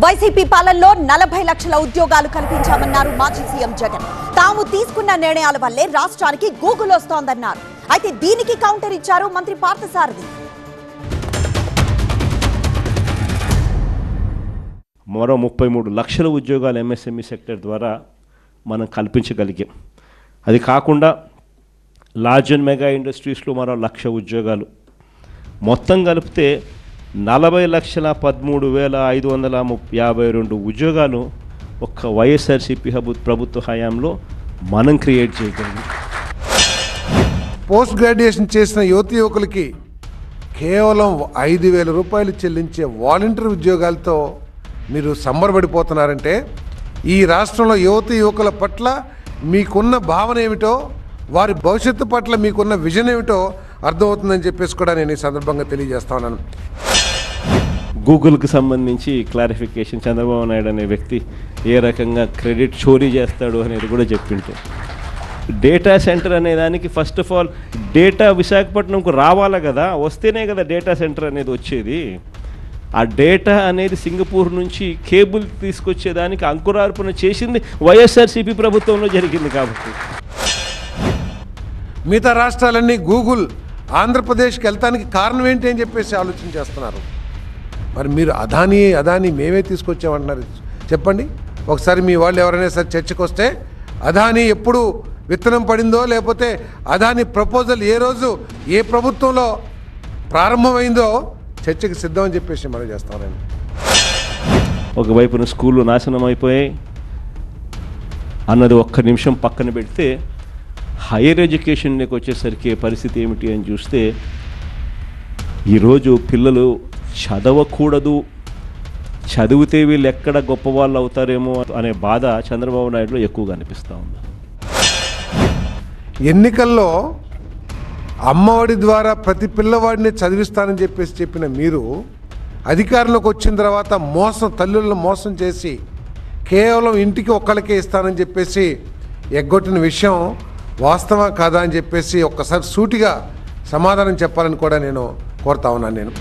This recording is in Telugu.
వైసీపీ పాలనలో 40 లక్షల ఉద్యోగాలు కల్పించామన్నారు మాజీ సీఎం జగన్. తాము తీసుకున్న నిర్ణయాల వల్లే రాష్ట్రానికి గూగుల్ వస్తోందన్నారు. అయితే దీనికి కౌంటర్ ఇచ్చారు మంత్రి పార్థసారథి. మరో 33 లక్షల ఉద్యోగాలు ఎంఎస్ఎంఈ సెక్టర్ ద్వారా మనం కల్పించగలిగాం. అది కాకుండా లార్జ్ అండ్ మెగా ఇండస్ట్రీస్లో మరో 1 లక్ష ఉద్యోగాలు, మొత్తం కలిపితే 40,13,552 ఉద్యోగాలు ఒక్క వైఎస్ఆర్సీపీ ప్రభుత్వ హయాంలో మనం క్రియేట్ చేయగలిగాం. పోస్ట్ గ్రాడ్యుయేషన్ చేసిన యువకులకి కేవలం 5,000 రూపాయలు చెల్లించే వాలంటీర్ ఉద్యోగాలతో మీరు సంబరపడిపోతున్నారంటే ఈ రాష్ట్రంలో యువకుల పట్ల మీకున్న భావన ఏమిటో, వారి భవిష్యత్తు పట్ల మీకున్న విజన్ ఏమిటో అర్థమవుతుందని చెప్పేసి కూడా నేను ఈ సందర్భంగా తెలియజేస్తా ఉన్నాను. గూగుల్కి సంబంధించి క్లారిఫికేషన్ చంద్రబాబు నాయుడు అనే వ్యక్తి ఏ రకంగా క్రెడిట్ చోరీ చేస్తాడు అనేది కూడా చెప్పింటే, డేటా సెంటర్ అనే దానికి ఫస్ట్ ఆఫ్ ఆల్ డేటా విశాఖపట్నంకు రావాలా కదా, వస్తేనే కదా డేటా సెంటర్ అనేది వచ్చేది. ఆ డేటా అనేది సింగపూర్ నుంచి కేబుల్ తీసుకొచ్చేదానికి అంకురార్పణ చేసింది వైఎస్ఆర్సీపీ ప్రభుత్వంలో జరిగింది. కాబట్టి మిగతా రాష్ట్రాలన్నీ గూగుల్ ఆంధ్రప్రదేశ్కి వెళ్తానికి కారణం ఏంటి అని చెప్పేసి ఆలోచన చేస్తున్నారు. మరి మీరు అదానీ మేమే తీసుకొచ్చామంటున్నారు. చెప్పండి ఒకసారి, మీ వాళ్ళు ఎవరైనా సరే చర్చకు వస్తే అదానీ ఎప్పుడు విత్తనం పడిందో, లేకపోతే అదానీ ప్రపోజల్ ఏ రోజు ఏ ప్రభుత్వంలో ప్రారంభమైందో చర్చకి సిద్ధం అని చెప్పేసి మనం చేస్తామండి. ఒకవైపున స్కూళ్ళు నాశనం అయిపోయాయి అన్నది ఒక్క నిమిషం పక్కన పెడితే, హైయర్ ఎడ్యుకేషన్కి వచ్చేసరికి పరిస్థితి ఏమిటి అని చూస్తే, ఈరోజు పిల్లలు చదవకూడదు, చదివితే వీళ్ళు ఎక్కడ గొప్పవాళ్ళు అవుతారేమో అనే బాధ చంద్రబాబు నాయుడులో ఎక్కువగా అనిపిస్తూ ఉంది. ఎన్నికల్లో అమ్మఒడి ద్వారా ప్రతి పిల్లవాడిని చదివిస్తానని చెప్పేసి చెప్పిన మీరు అధికారంలోకి వచ్చిన తర్వాత తల్లులను మోసం చేసి కేవలం ఇంటికి ఒక్కళ్ళకే ఇస్తానని చెప్పేసి ఎగ్గొట్టిన విషయం వాస్తవం కాదా అని చెప్పేసి ఒక్కసారి సూటిగా సమాధానం చెప్పాలని కూడా నేను కోరుతా ఉన్నాను.